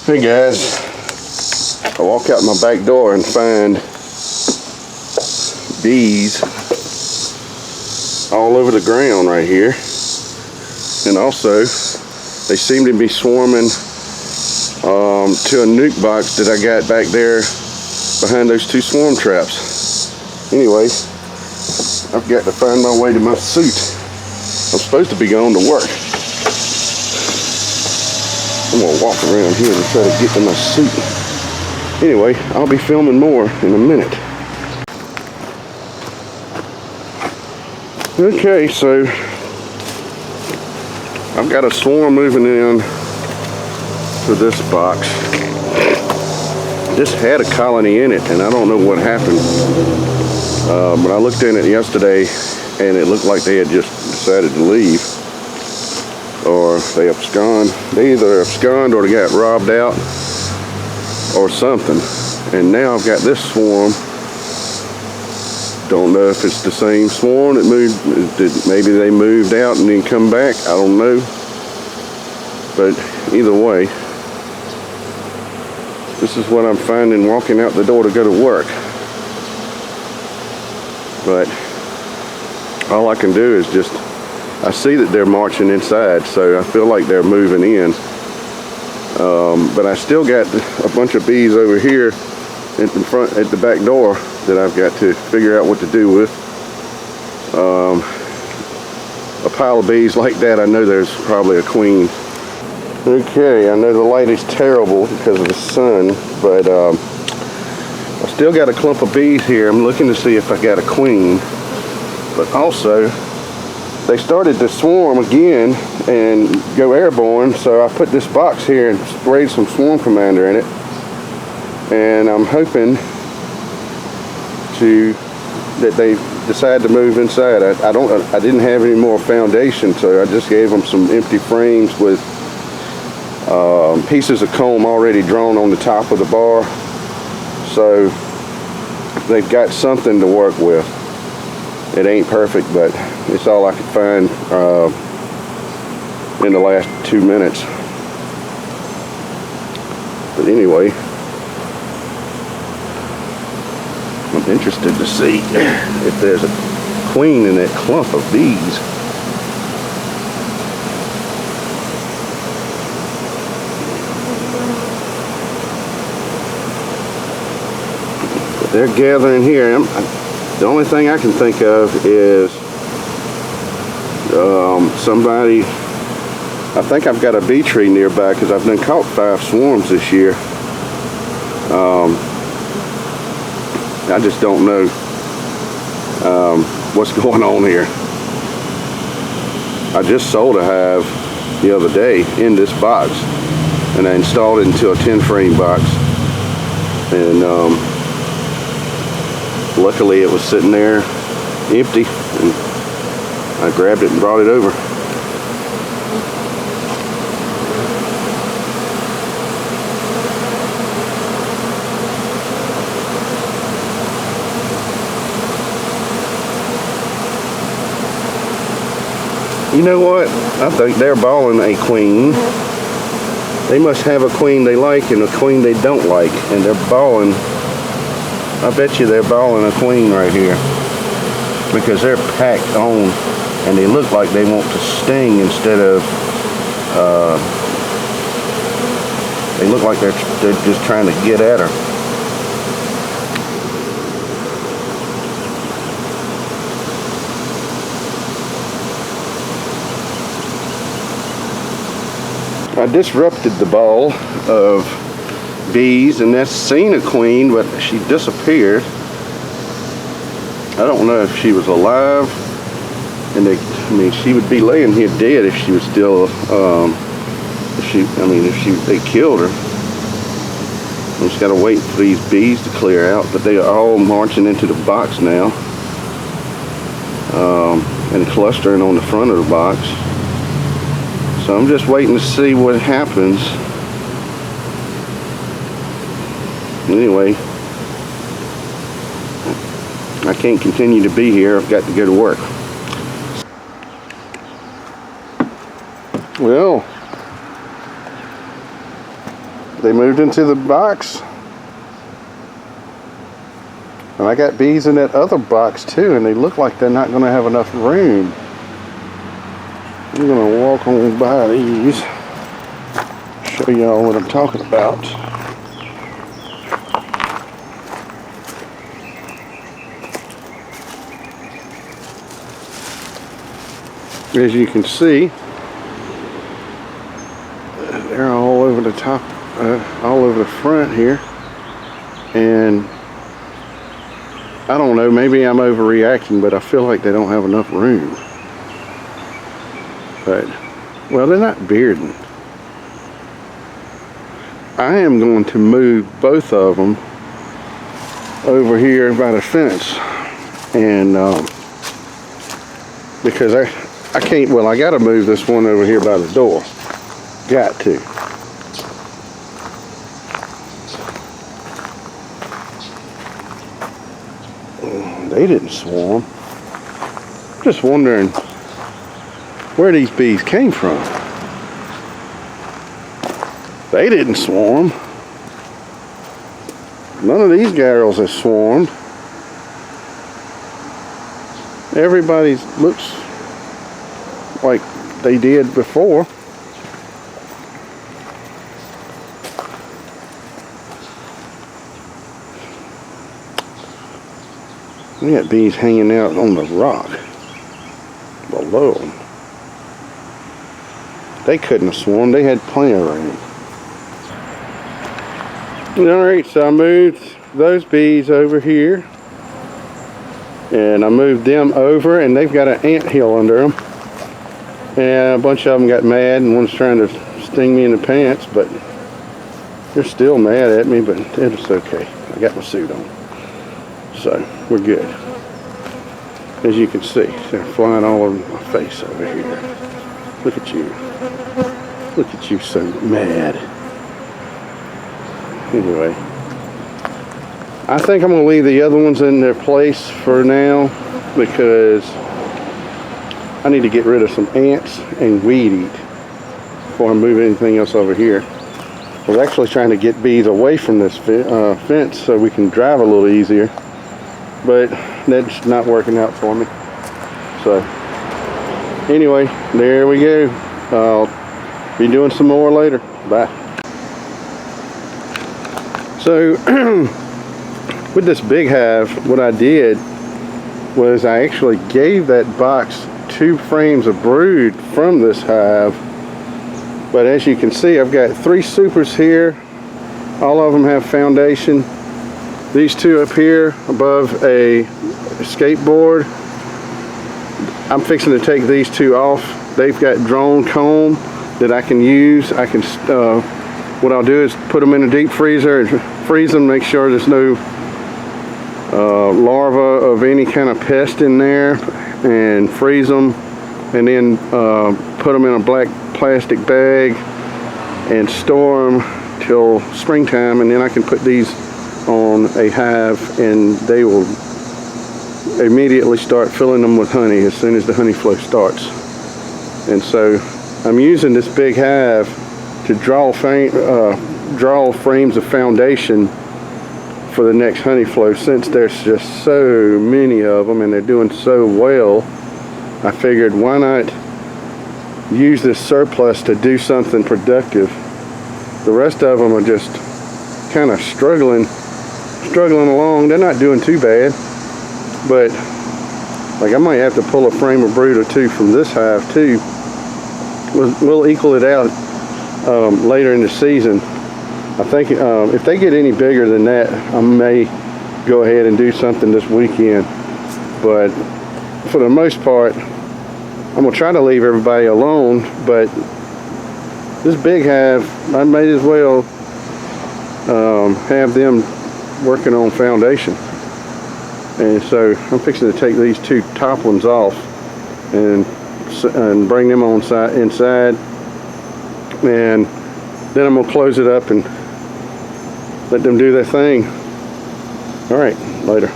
Hey guys, I walk out my back door and find bees all over the ground right here, and also they seem to be swarming to a nuke box that I got back there behind those two swarm traps. Anyway, I've got to find my way to my suit. I'm supposed to be going to work. I'm gonna walk around here and try to get to my suit. Anyway, I'll be filming more in a minute. Okay, so I've got a swarm moving in to this box. This had a colony in it, and I don't know what happened. But I looked in it yesterday, and it looked like they had just decided to leave. Or they abscond. They either abscond or they got robbed out or something. And now I've got this swarm. Don't know if it's the same swarm that moved. Maybe they moved out and then come back. I don't know. But either way, this is what I'm finding walking out the door to go to work. But all I can do is just, I see that they're marching inside, so I feel like they're moving in. But I still got a bunch of bees over here at the back door that I've got to figure out what to do with. A pile of bees like that, I know there's probably a queen. Okay, I know the light is terrible because of the sun, but I still got a clump of bees here. I'm looking to see if I got a queen, but also they started to swarm again and go airborne, so I put this box here and sprayed some Swarm Commander in it, and I'm hoping that they decide to move inside. I didn't have any more foundation, so I just gave them some empty frames with pieces of comb already drawn on the top of the bar, so they've got something to work with. It ain't perfect, but it's all I could find in the last 2 minutes. But anyway, I'm interested to see if there's a queen in that clump of bees. But they're gathering here. The only thing I can think of is somebody, I think I've got a bee tree nearby because I've done caught 5 swarms this year. I just don't know what's going on here. I just sold a hive the other day in this box, and I installed it into a 10-frame box, and luckily it was sitting there empty, and I grabbed it and brought it over. You know what? I think they're balling a queen. They must have a queen they like and a queen they don't like, and they're balling. I bet you they're balling a queen right here because they're packed on, and they look like they want to sting instead of. They look like they're just trying to get at her. I disrupted the ball of bees, and that's seen a queen, but she disappeared. I don't know if she was alive, and I mean, she would be laying here dead if she was still, they killed her. We just gotta wait for these bees to clear out, but they are all marching into the box now, and clustering on the front of the box. So I'm just waiting to see what happens. Anyway, I can't continue to be here. I've got to go to work. Well, They moved into the box. And I got bees in that other box too, and they look like they're not going to have enough room. I'm going to walk on by these, show y'all what I'm talking about. As you can see, they're all over the top, all over the front here, and I don't know, maybe I'm overreacting, but I feel like they don't have enough room. But, well, they're not bearding. I am going to move both of them over here by the fence, and because I can't, well, I got to move this one over here by the door. Got to. They didn't swarm. Just wondering where these bees came from. They didn't swarm. None of these girls have swarmed. Everybody looks like they did before. We got bees hanging out on the rock below them. They couldn't have swarmed. They had plenty of room. Alright, so I moved those bees over here. And I moved them over, and they've got an ant hill under them. And a bunch of them got mad, and one's trying to sting me in the pants, but they're still mad at me, but it's okay. I got my suit on. So, we're good. As you can see, they're flying all over my face over here. Look at you. Look at you, so mad. Anyway, I think I'm going to leave the other ones in their place for now because I need to get rid of some ants and weed eat before I move anything else over here. I was actually trying to get bees away from this fence so we can drive a little easier, but that's not working out for me. So anyway, there we go. I'll be doing some more later. Bye. So with this big hive, what I did was I actually gave that box 2 frames of brood from this hive. But as you can see, I've got 3 supers here. All of them have foundation. These 2 up here above a skateboard, I'm fixing to take these 2 off. They've got drone comb that I can use. I can, what I'll do is put them in a deep freezer and freeze them, make sure there's no larva of any kind of pest in there, and freeze them, and then put them in a black plastic bag and store them till springtime, and then I can put these on a hive and they will immediately start filling them with honey as soon as the honey flow starts. And so I'm using this big hive to draw frames of foundation for the next honey flow. Since there's just so many of them and they're doing so well, I figured why not use this surplus to do something productive. The rest of them are just kind of struggling along. They're not doing too bad, but like I might have to pull a frame of brood or 2 from this hive too. We'll equal it out later in the season. I think if they get any bigger than that, I may go ahead and do something this weekend. But for the most part, I'm gonna try to leave everybody alone. But this big hive, I might as well have them working on foundation. And so I'm fixing to take these 2 top ones off and bring them on inside, and then I'm gonna close it up and let them do their thing. All right, later.